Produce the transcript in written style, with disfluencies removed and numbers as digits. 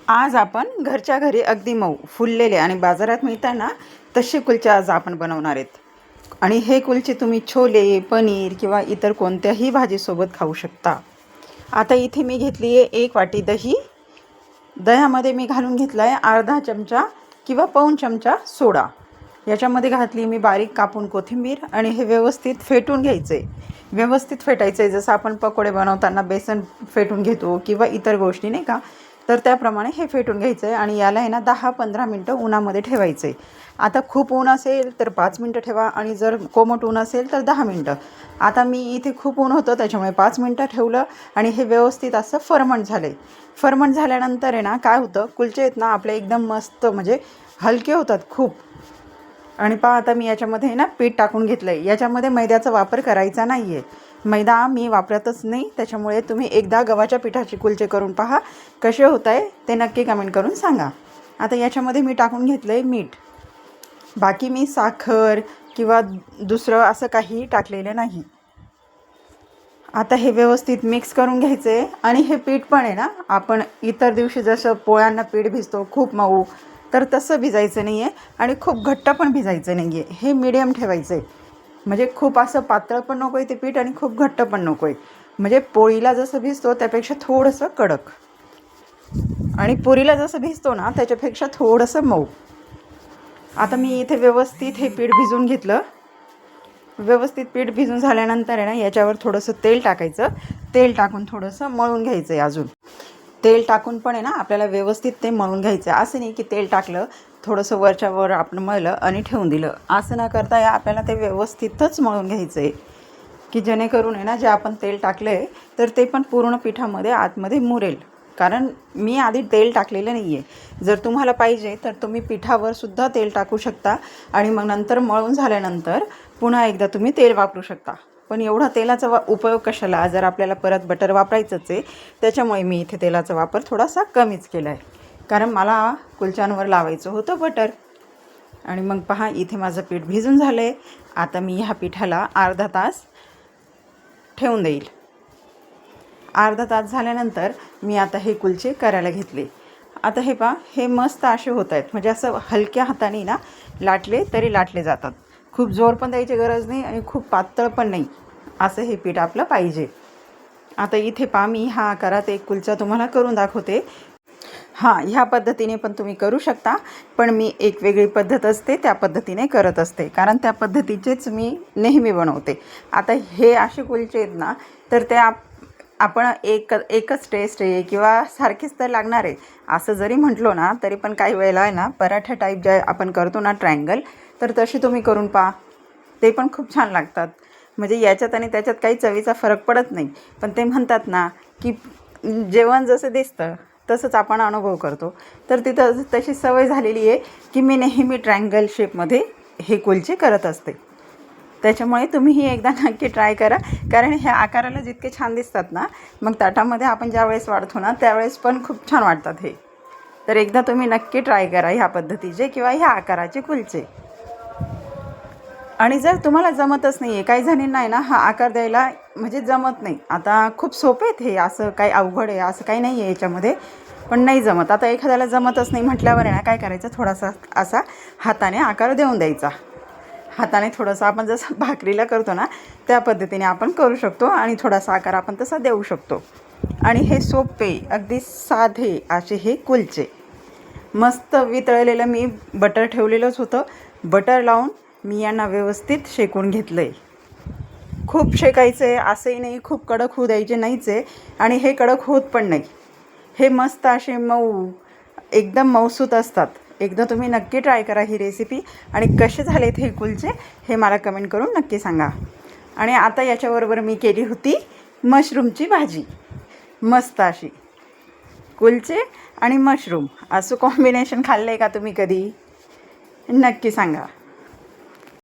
आज आपण घरच्या घरी अगदी मऊ फुललेले आणि बाजारात मिळताना तसे कुलचे आज आपण बनवणार आहेत. आणि हे कुलचे तुम्ही छोले, पनीर किंवा इतर कोणत्याही भाजीसोबत खाऊ शकता. आता इथे मी घेतली आहे 1 वाटी दही. दह्यामध्ये मी घालून घेतला आहे अर्धा चमचा किंवा पाऊण चमचा सोडा. याच्यामध्ये घातली मी बारीक कापून कोथिंबीर आणि हे व्यवस्थित फेटून घ्यायचं आहे. व्यवस्थित फेटायचं आहे, जसं आपण पकोडे बनवताना बेसन फेटून घेतो किंवा इतर गोष्टी नाही का, तर त्याप्रमाणे हे फेटून घ्यायचं आहे. आणि याला आहे ना 10-15 मिनटं उन्हामध्ये ठेवायचं आहे. आता खूप ऊन असेल तर 5 मिनटं ठेवा आणि जर कोमट ऊन असेल तर 10 मिनटं. आता मी इथे खूप ऊन होतं त्याच्यामुळे 5 मिनटं ठेवलं आणि हे व्यवस्थित असं फर्मंट झालं आहे. फर्मंट झाल्यानंतर आहे ना काय होतं, कुलचे आहेत ना आपले एकदम मस्त म्हणजे हलके होतात खूप. आणि पहा आता मी याच्यामध्ये ना पीठ टाकून घेतलं आहे. याच्यामध्ये मैद्याचा वापर करायचा नाही आहे. मैदा मी वापरतच नाही, त्याच्यामुळे तुम्ही एकदा गव्हाच्या पिठाचे कुलचे करून पहा, कसे होत आहे ते नक्की कमेंट करून सांगा. आता याच्यामध्ये मी टाकून घेतलं आहे मीठ. बाकी मी साखर किंवा दुसरं असं काही टाकलेलं नाही. आता हे व्यवस्थित मिक्स करून घ्यायचं आहे. आणि हे पीठ पण आहे ना आपण इतर दिवशी जसं पोळ्यांना पीठ भिजतो खूप मऊ, तर तसं भिजायचं नाही आहे आणि खूप घट्ट पण भिजायचं नाही आहे. हे मीडियम ठेवायचं आहे. म्हणजे खूप असं पातळ पण नको आहे ते पीठ आणि खूप घट्ट पण नको आहे. म्हणजे पोळीला जसं भिजतो त्यापेक्षा थोडंसं कडक आणि पुरीला जसं भिजतो ना त्याच्यापेक्षा थोडंसं मऊ. आता मी इथे व्यवस्थित हे पीठ भिजून घेतलं. व्यवस्थित पीठ भिजून झाल्यानंतर आहे ना याच्यावर थोडंसं तेल टाकायचं. तेल टाकून थोडंसं मळून घ्यायचं आहे. अजून तेल टाकून पण आहे ना आपल्याला व्यवस्थित ते मळून घ्यायचं आहे. असं नाही की तेल टाकलं थोडंसं वरच्यावर आपण मळलं आणि ठेवून दिलं, असं न करता आपल्याला ते व्यवस्थितच मळून घ्यायचं आहे, की जेणेकरून आहे ना जे आपण तेल टाकलं आहे तर ते पण पूर्ण पिठामध्ये आतमध्ये मुरेल. कारण मी आधी तेल टाकलेलं नाही आहे. जर तुम्हाला पाहिजे तर तुम्ही पिठावर सुद्धा तेल टाकू शकता आणि मग नंतर मळून झाल्यानंतर पुन्हा एकदा तुम्ही तेल वापरू शकता. पण एवढा तेलाचा उपयोग कशाला, जर आपल्याला परत बटर वापरायचंच आहे. त्याच्यामुळे मी इथे तेलाचा वापर थोडासा कमीच केला आहे, कारण मला कुलच्यांवर लावायचं होतं बटर. आणि मग पहा इथे माझं पीठ भिजून झालं आहे. आता मी ह्या पिठाला अर्धा तास ठेवून देईल. अर्धा तास झाल्यानंतर मी आता हे कुलचे करायला घेतले. आता हे पहा हे मस्त असे होत आहेत. म्हणजे असं हलक्या हाताने ना लाटले तरी लाटले जातात. खूप जोर पण द्यायची गरज नाही आणि खूप पातळ पण नाही, असं हे पीठ आपलं पाहिजे. आता इथे पहा मी हा आकारात एक कुलचा तुम्हाला करून दाखवते. ह्या पद्धतीने पण तुम्ही करू शकता, पण मी एक वेगळी पद्धत असते त्या पद्धतीने करत असते, कारण त्या पद्धतीचेच मी नेहमी बनवते. आता हे असे कुलचे आहेत ना तर ते आपण एकच टेस्ट आहे किंवा सारखीच तर लागणार आहे असं जरी म्हटलो ना तरी पण काही वेळेला आहे ना पराठा टाईप जे आपण करतो ना ट्रायंगल, तर तशी तुम्ही करून पहा, ते पण खूप छान लागतात. म्हणजे याच्यात आणि त्याच्यात काही चवीचा फरक पडत नाही. पण ते म्हणतात ना की जेवण जसं दिसतं तसंच आपण अनुभव करतो. तर तिथं तशी सवय झालेली आहे की मी नेहमी ट्रायंगल शेपमध्ये हे कुलचे करत असते. त्याच्यामुळे तुम्हीही एकदा नक्की ट्राय करा, कारण ह्या आकाराला जितके छान दिसतात ना मग ताटामध्ये आपण ज्यावेळेस वाढतो ना त्यावेळेस पण खूप छान वाटतात हे. तर एकदा तुम्ही नक्की ट्राय करा ह्या पद्धतीचे किंवा ह्या आकाराचे कुलचे. आणि जर तुम्हाला जमतच नाही आहे, काही जणींना आहे ना हा आकार द्यायला म्हणजे जमत नाही. आता खूप सोपे आहेत हे, असं काही अवघड आहे असं काही नाही आहे याच्यामध्ये, पण नाही जमत. आता एखाद्याला जमतच नाही म्हटल्यावर आहे ना काय करायचं, थोडासा असा हाताने आकार देऊन द्यायचा. हाताने थोडंसं आपण जसं भाकरीला करतो ना त्या पद्धतीने आपण करू शकतो आणि थोडासा आकार आपण तसा देऊ शकतो. आणि हे सोपे अगदी साधे असे हे कुलचे. मस्त वितळलेलं मी बटर ठेवलेलंच होतं. बटर लावून मी यांना व्यवस्थित शेकून घेतलं आहे. खूप शेकायचं आहे असंही नाही, खूप कडक होऊ द्यायचे नाहीच आहे आणि हे कडक होत पण नाही. हे मस्त असे मऊ एकदम मऊसूत असतात. एकदा तुम्ही नक्की ट्राय करा ही रेसिपी आणि कसे झालेत हे कुलचे हे मला कमेंट करून नक्की सांगा. आणि आता याच्याबरोबर मी केली होती मशरूमची भाजी. मस्त अशी कुलचे आणि मशरूम असं कॉम्बिनेशन खाल्लं आहे का तुम्ही कधी, नक्की सांगा.